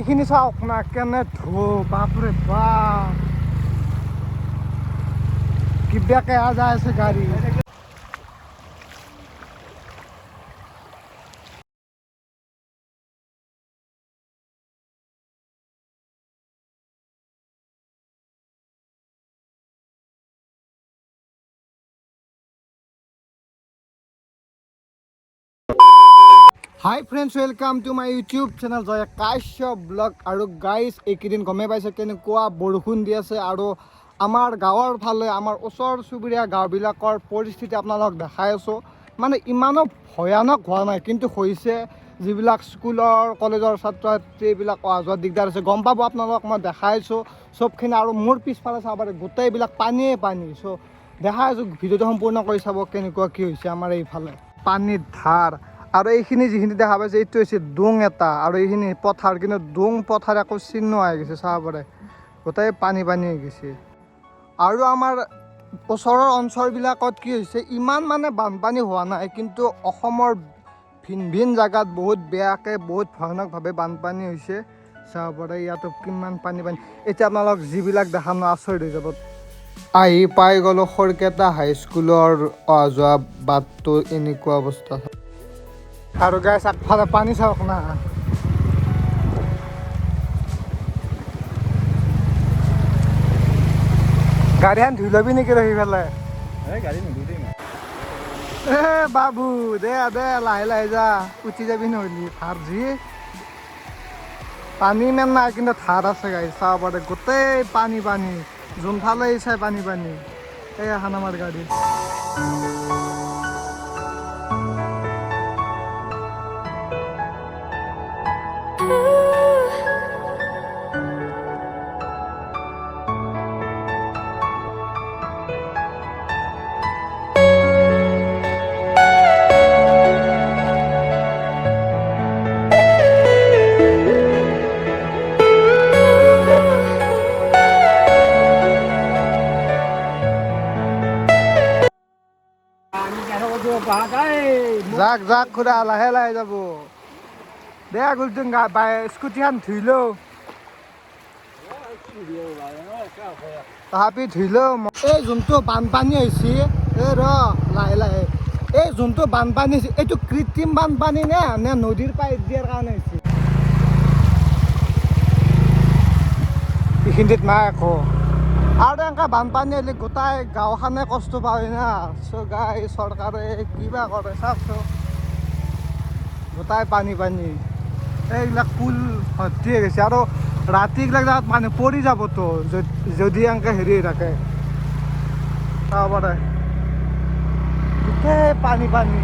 এইখিনি চাওক না কেনে ধো বাপৰে বাপ কিবাকে যায় আছে গাড়ী Hi friends, welcome to my YouTube channel Joya Kashyap vlog আৰু guys এইকেইদিন গমে পাইছে কেনেকুৱা বৰষুণ দি আছে আৰু আমাৰ গাঁৱৰ ফালে আমাৰ ওচৰ চুবুৰীয়া গাঁওবিলাকৰ পৰিস্থিতি আপোনালোক দেখাই আছোঁ মানে ইমানো ভয়ানক হোৱা নাই কিন্তু হৈছে যিবিলাক স্কুলৰ কলেজৰ ছাত্ৰ ছাত্ৰীবিলাক অহা যোৱা দিগদাৰ আছে গম পাব আপোনালোক মই দেখাইছোঁ চবখিনি আৰু মোৰ পিছফালে চাব পাৰে গোটেইবিলাক পানীয়ে পানী চ' দেখাই আছোঁ ভিডিঅ'টো সম্পূৰ্ণ কৰি চাব কেনেকুৱা কি হৈছে আমাৰ এইফালে পানীৰ ধাৰ আৰু এইখিনি যিখিনি দেখা পাইছে এইটো হৈছে ডোং এটা আৰু এইখিনি পথাৰ কিন্তু ডোং পথাৰ একো চিহ্ন হৈ গৈছে চাব পাৰে গোটেই পানী পানী হৈ গৈছে আৰু আমাৰ ওচৰৰ অঞ্চলবিলাকত কি হৈছে ইমান মানে বানপানী হোৱা নাই কিন্তু অসমৰ ভিন ভিন জেগাত বহুত বেয়াকৈ বহুত ভয়ানকভাৱে বানপানী হৈছে চাব পাৰে ইয়াতো কিমান পানী পানী এতিয়া আপোনালোক যিবিলাক দেখা ন আচৰিত হৈ যাব আহি পাই গ'লোঁ খৰকেটা হাইস্কুলৰ অহা যোৱা বাটটো এনেকুৱা অৱস্থা আৰু গাইছ আগফালে পানী চাওক না গাড়ীখন ধুই ল'বি নেকি ৰহি পেলাই এ বাবু দে দে লাহে লাহে যা উঠি যাবি নহ'লি ধাৰ যি পানী ইমান নাই কিন্তু ধাৰ আছে গাড়ী চাব পাৰে গোটেই পানী পানী যোনফালে চাই পানী পানী এই এখন আমাৰ গাড়ী যাক যাক খুৰা লাহে লাহে যাব দে গুলচোন স্কুটিখন ধুই লওঁ তাহাপি ধুই লওঁ এই যোনটো বানপানী হৈছে এই ৰ লাহে লাহে এই যোনটো বানপানী হৈছে এইটো কৃত্ৰিম বানপানী নে নদীৰ পাইপ দিয়াৰ কাৰণে হৈছে এইখিনিত নাই আকৌ আৰু এনেকৈ বানপানী হ'লে গোটাই গাঁওখনে কষ্ট পায় না চ' গাই চৰকাৰে কিবা কৰে চাওকচোন গোটাই পানী পানী এইবিলাক পুল ভৰ্তি হৈ গৈছে আৰু ৰাতিবিলাক জেগাত মানে পৰি যাবতো যদি এনেকৈ হেৰি হৈ থাকে চাব পাৰে গোটেই পানী পানী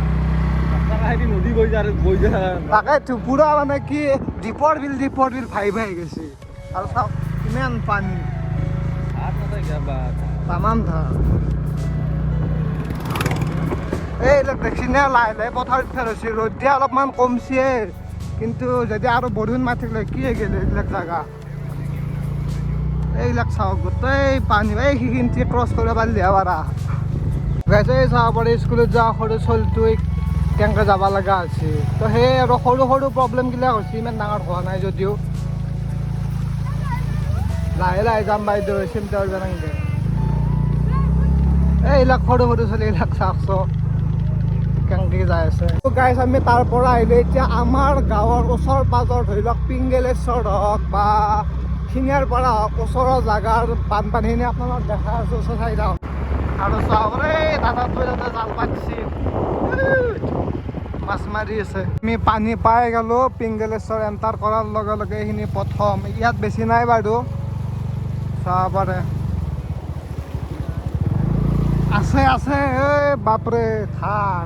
নদী বৈ যায় তাকে পুৰা মানে কি দ্বীপৰ বিল ভাই ভাই গৈছে আৰু চাওক কিমান পানী তামাম ধাৰ এইবিলাক দেখছি নে লাহে লাহে পথাৰত ফেৰ হৈছে ৰ'দ দিয়া অলপমান কমছে কিন্তু যদি আৰু বৰষুণ মাৰি থাকিলে কি হৈ গ'ল এইবিলাক জেগা এইবিলাক চাওক গোটেই পানী এইখিনি ক্ৰছ কৰিব পাৰিলে পাৰা গাইছে চাব পাৰে স্কুলত যোৱা সৰু ছোৱালীটোৱে কেনেকৈ যাব লগা হৈছে তো সেই আৰু সৰু সৰু প্ৰব্লেমবিলাক হৈছে ইমান ডাঙৰ হোৱা নাই যদিও লাহে লাহে যাম বাইদেউ চিন্তা কৰিব নালাগে এইবিলাক সৰু সৰু ছোৱালী এইবিলাক চাওকচোন কেনেকৈ যাই আছে গাইছ আমি তাৰ পৰা আহিলোঁ এতিয়া আমাৰ গাঁৱৰ ওচৰ পাজৰ ধৰি লওক পিংগেলেশ্বৰ হওক বা শিঙিয়াৰ পৰা হওক ওচৰৰ জেগাৰ বানপানীখিনি আপোনালোক দেখা আছোঁ চাই যাওক আৰু চাওক এই দাদাটোৱে তাতে জাল পাতিছে মাছ মাৰি আছে আমি পানী পাই গ'লোঁ পিংগেলেশ্বৰ এণ্টাৰ কৰাৰ লগে লগে এইখিনি প্ৰথম ইয়াত বেছি নাই বাৰু চাব পাৰে আছে আছে এই বাপৰে ধাৰ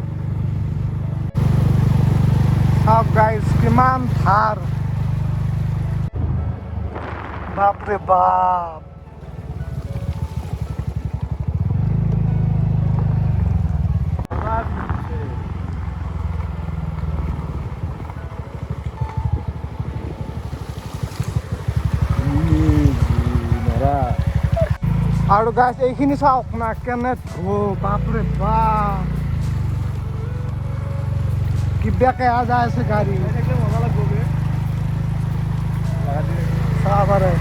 চাওক গাইজ কিমান ধাৰ বাপৰে বাপ আৰু গাছ এইখিনি চাওক না কেনে ধো বাপৰে বাপ কিবাকে যায় আছে গাড়ী পাৰে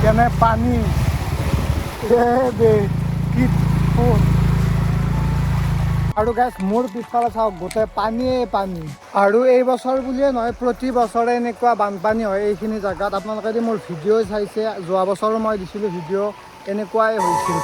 কেনে পানী আৰু গাইছ মোৰ পিছফালে চাওক গোটেই পানীয়ে পানী আৰু এই বছৰ বুলিয়ে নহয় প্ৰতি বছৰে এনেকুৱা বানপানী হয় এইখিনি জেগাত আপোনালোকে যদি মোৰ ভিডিঅ' চাইছে যোৱা বছৰো মই দিছিলোঁ ভিডিঅ' এনেকুৱাই হৈছিল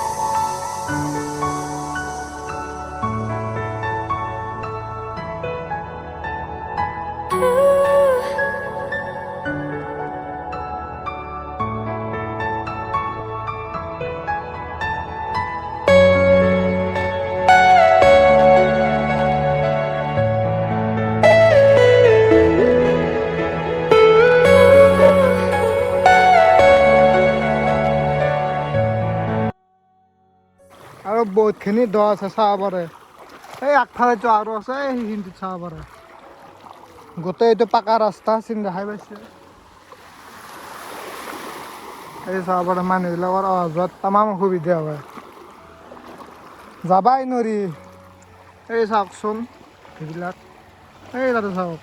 আৰু বহুতখিনি দ আছে চাব পাৰে এই আগফালেতো আৰু আছে সেইখিনিত চাব পাৰে গোটেই এইটো পাকা ৰাস্তা চিন দেখাই পাইছে এই চাব পাৰে মানুহবিলাকৰ অহা যোৱাত তামাম অসুবিধা হয় যাবাই নোৱাৰি এই চাওকচোন সেইবিলাক এই তাতে চাওক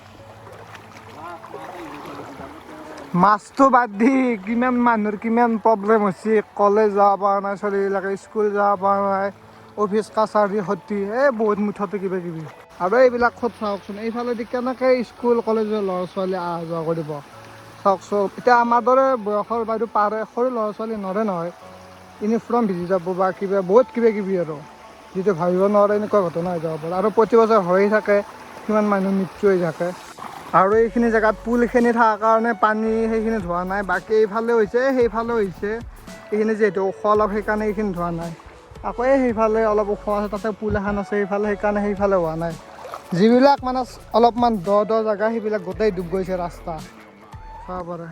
মাছটো বাদ দি কিমান মানুহৰ কিমান প্ৰব্লেম হৈছে কলেজ যাব পৰা নাই ছোৱালীবিলাকে স্কুল যাব পৰা নাই অফিচ কাছাৰী সতি এই বহুত মুঠতে কিবা কিবি আৰু এইবিলাক খত চাওকচোন এইফালেদি কেনেকৈ স্কুল কলেজৰ ল'ৰা ছোৱালী অহা যোৱা কৰিব চাওকচোন এতিয়া আমাৰ দৰে বয়সৰ বাইদেউ পাৰে সৰু ল'ৰা ছোৱালী নৰে নহয় ইউনিফৰ্ম ভিজি যাব বা কিবা বহুত কিবা কিবি আৰু যিটো ভাবিব নোৱাৰে এনেকুৱা ঘটনা হৈ যাব পাৰে আৰু প্ৰতি বছৰ হৈয়ে থাকে কিমান মানুহ মৃত্যু হৈ থাকে আৰু এইখিনি জেগাত পুলখিনি থকাৰ কাৰণে পানী সেইখিনিত হোৱা নাই বাকী এইফালে হৈছে সেইফালে হৈছে এইখিনি যিহেতু ওখ অলপ সেইকাৰণে এইখিনি হোৱা নাই আকৌ সেইফালে অলপ ওখ আছে তাতে পুল এখন আছে সেইফালে সেইকাৰণে সেইফালে হোৱা নাই যিবিলাক মানে অলপমান দ জেগা সেইবিলাক গোটেই ডুব গৈছে ৰাস্তা চাব পাৰে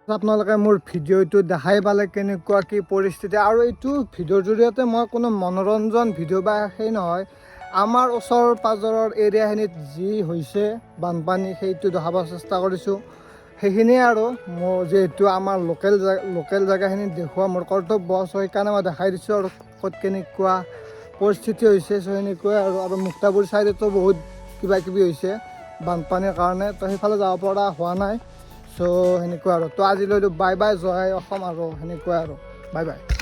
আপোনালোকে মোৰ ভিডিঅ'টো দেখাই পালে কেনেকুৱা কি পৰিস্থিতি আৰু এইটো ভিডিঅ'ৰ জৰিয়তে মই কোনো মনোৰঞ্জন ভিডিঅ' বা সেই নহয় আমাৰ ওচৰ পাজৰৰ এৰিয়াখিনিত যি হৈছে বানপানী সেইটো দেখাব চেষ্টা কৰিছোঁ সেইখিনিয়ে আৰু মোৰ যিহেতু আমাৰ লোকেল জেগাখিনিত দেখুওৱা মোৰ কৰ্তব্য চ' সেইকাৰণে মই দেখাই দিছোঁ আৰু ক'ত কেনেকুৱা পৰিস্থিতি হৈছে চ' সেনেকুৱাই আৰু মুক্তাপুৰ ছাইডতো বহুত কিবা কিবি হৈছে বানপানীৰ কাৰণে তো সেইফালে যাব পৰা হোৱা নাই চ' সেনেকুৱা আৰু তো আজিলৈতো বাই বাই জয় অসম আৰু সেনেকুৱাই আৰু বাই বাই